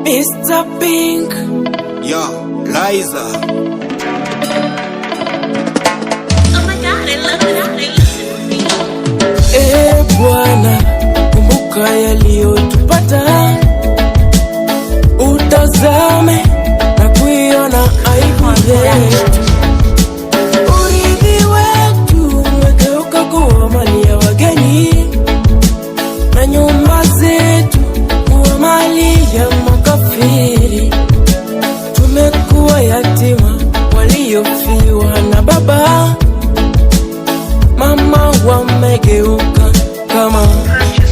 Mr. Pink. Yo, Liza. Oh my God, I love it. Bwana, kumbuka yaliyotupata, utazame na kuiona aibu yetu. Urithi wetu umegeuka kuwa mali ya wageni, na nyumba zetu kuwa mali ya makafiri. Tumekuwa yatima waliofiwa na baba, mama wamegeuka kama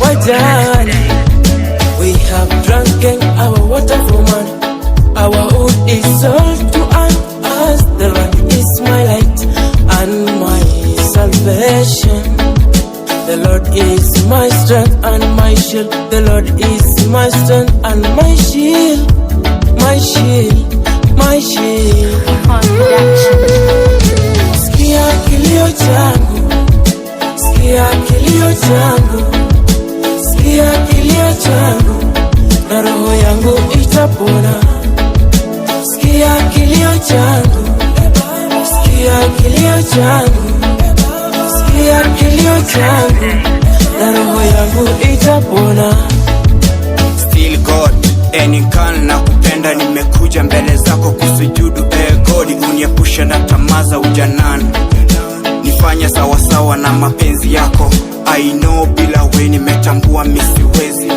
wajane. We have drunken our water for money, our wood is sold to us. The Lord is my light and my salvation. The Lord is my strength and my shield. The Lord is my strength and my shield. My shield, my shield. Sikia kilio changu, sikia kilio changu, sikia kilio changu, na roho yangu itapona. Sikia kilio changu, sikia kilio changu, sikia kilio changu, na roho yangu itapona. Still God, enikana na kupenda, nimekuja mbele zako kusujudu. God, uniepusha na tamaa za ujanani, nifanye sawasawa na mapenzi yako. I know bila we nimetambua misiwezi.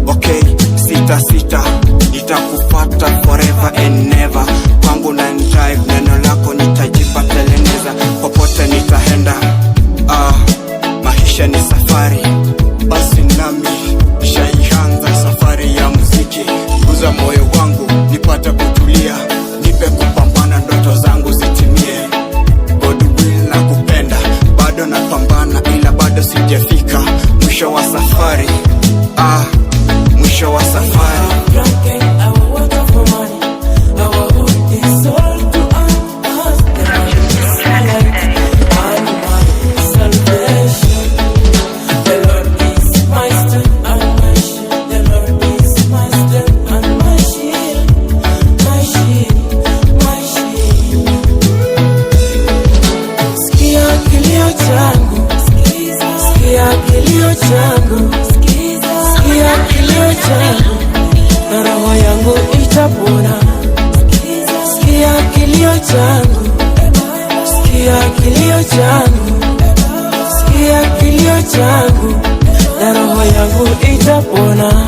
Okay, sita nitakufata forever and never. Kwangu na drive neno lako nitajipateleneza, popote nitaenda. Maisha ni safari, basi nami shaianza safari ya muziki. Guza moyo wangu nipata kutulia, nipe kupambana ndoto zangu zitimie. God will na kupenda, bado napambana ila bado sijafika mwisho wa safari. Mwisho wa safari. Kilio changu, sikia kilio changu, na roho yangu itapona. Sikia kilio changu, sikia kilio changu, sikia kilio changu, na roho yangu itapona.